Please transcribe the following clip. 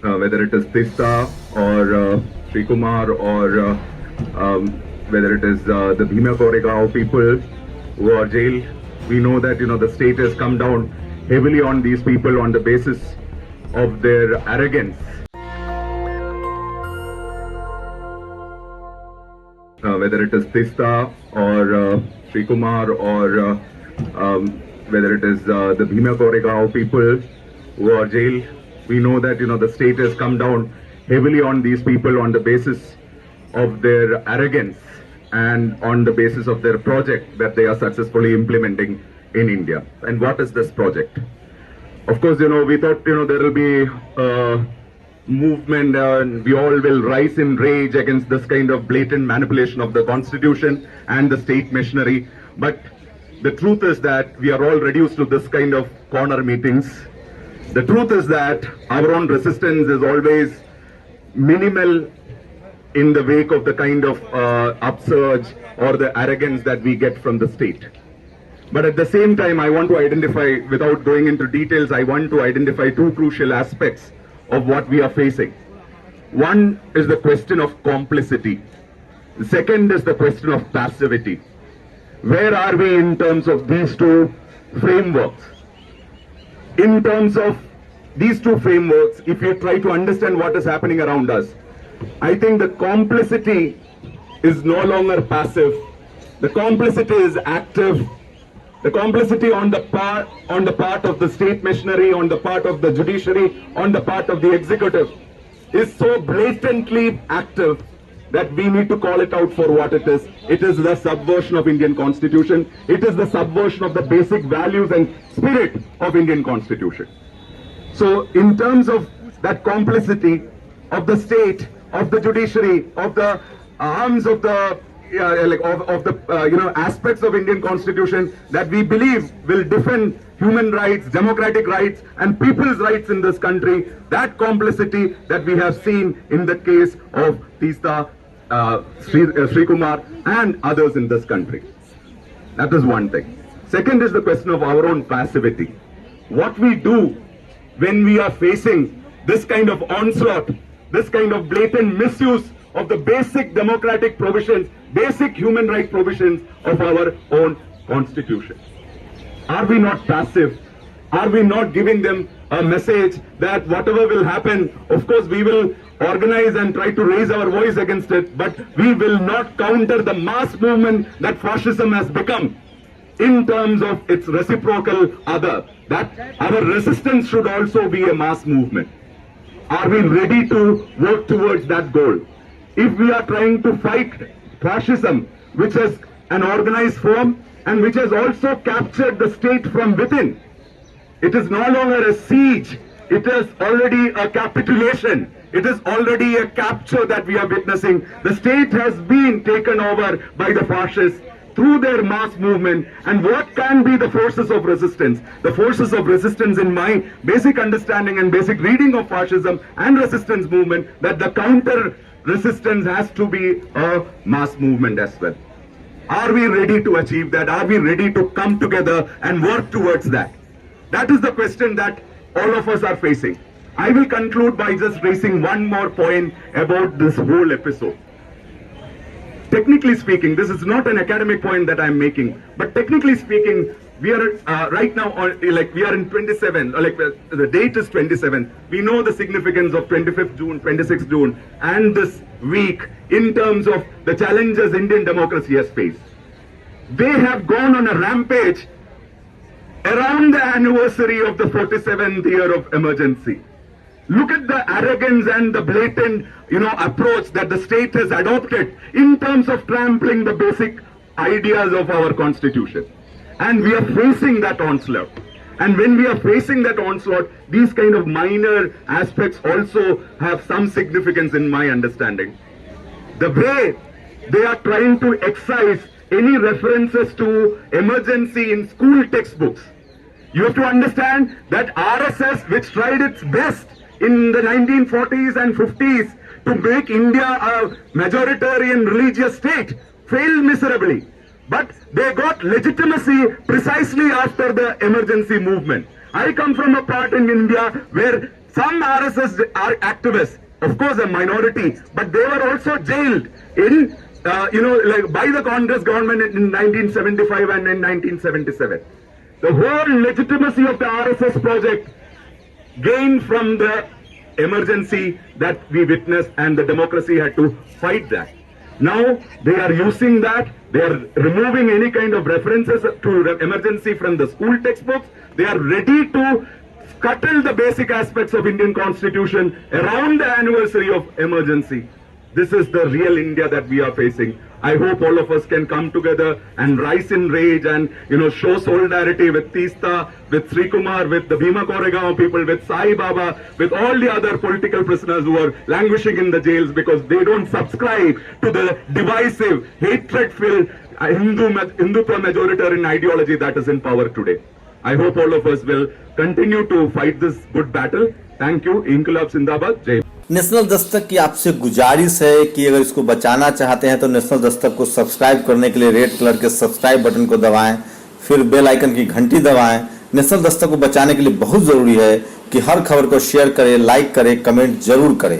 whether it is Dastak or Sri Kumar or whether it is the Bhima Koregaon people who are jailed. We know that the state has come down heavily on these people on the basis of their arrogance. Whether it is Dastak or Sri Kumar or whether it is the Bhima Koregaon people who are jailed. We know that the state has come down heavily on these people on the basis of their arrogance and on the basis of their project that they are successfully implementing in India. And what is this project? Of course, we thought there will be a movement and we all will rise in rage against this kind of blatant manipulation of the constitution and the state machinery. But the truth is that we are all reduced to this kind of corner meetings. The truth is that our own resistance is always minimal in the wake of the kind of upsurge or the arrogance that we get from the state. But at the same time, I want to identify, without going into details, I want to identify two crucial aspects of what we are facing. One is the question of complicity. The second is the question of passivity. Where are we in terms of these two frameworks? In terms of these two frameworks, if you try to understand what is happening around us, I think the complicity is no longer passive. The complicity is active. The complicity on the part of the state machinery, on the part of the judiciary, on the part of the executive is so blatantly active that we need to call it out for what it is. It is the subversion of Indian Constitution. It is the subversion of the basic values and spirit of Indian Constitution. So in terms of that complicity of the state, of the judiciary, of the arms of the aspects of Indian Constitution that we believe will defend human rights, democratic rights and people's rights in this country, that complicity that we have seen in the case of Tista, Sri Kumar and others in this country. That is one thing. Second is the question of our own passivity. What we do when we are facing this kind of onslaught, this kind of blatant misuse of the basic democratic provisions, basic human rights provisions of our own constitution. Are we not passive? Are we not giving them a message that whatever will happen, of course we will organize and try to raise our voice against it, but we will not counter the mass movement that fascism has become in terms of its reciprocal other, that our resistance should also be a mass movement. Are we ready to work towards that goal? If we are trying to fight fascism, which is an organized form and which has also captured the state from within, it is no longer a siege, it is already a capitulation, it is already a capture that we are witnessing. The state has been taken over by the fascists through their mass movement. And what can be the forces of resistance? The forces of resistance, in my basic understanding and basic reading of fascism and resistance movement, that the counter resistance has to be a mass movement as well. Are we ready to achieve that? Are we ready to come together and work towards that? That is the question that all of us are facing. I will conclude by just raising one more point about this whole episode. Technically speaking, this is not an academic point that I'm making, but technically speaking, we are right now on, we are in 27, the date is 27. We know the significance of 25th June, 26th June, and this week in terms of the challenges Indian democracy has faced. They have gone on a rampage around the anniversary of the 47th year of emergency. Look at the arrogance and the blatant, approach that the state has adopted in terms of trampling the basic ideas of our constitution. And we are facing that onslaught. And when we are facing that onslaught, these kind of minor aspects also have some significance in my understanding. The way they are trying to excise any references to emergency in school textbooks. You have to understand that RSS, which tried its best in the 1940s and 50s to make India a majoritarian religious state, failed miserably. But they got legitimacy precisely after the emergency movement. I come from a part in India where Some RSS activists, of course a minority, but they were also jailed in, like by the Congress government in 1975 and in 1977. The whole legitimacy of the RSS project gained from the emergency that we witnessed, and the democracy had to fight that. Now they are using that. They are removing any kind of references to emergency from the school textbooks. They are ready to scuttle the basic aspects of Indian Constitution around the anniversary of emergency. This is the real India that we are facing. I hope all of us can come together and rise in rage and, show solidarity with Tista, with Sri Kumar, with the Bhima Koregaon people, with Sai Baba, with all the other political prisoners who are languishing in the jails because they don't subscribe to the divisive, hatred-filled Hindutva majoritarian ideology that is in power today. I hope all of us will continue to fight this good battle. Thank you. Inqilab Zindabad. Jai. National Dastak की आपसे गुजारिश है कि अगर इसको बचाना चाहते हैं तो नेशनल दस्तक को सब्सक्राइब करने के लिए रेड कलर के सब्सक्राइब बटन को दबाएं, फिर बेल आइकन की घंटी दबाएं। नेशनल दस्तक को बचाने के लिए बहुत जरूरी है कि हर खबर को शेयर करें, लाइक करें, कमेंट जरूर करें।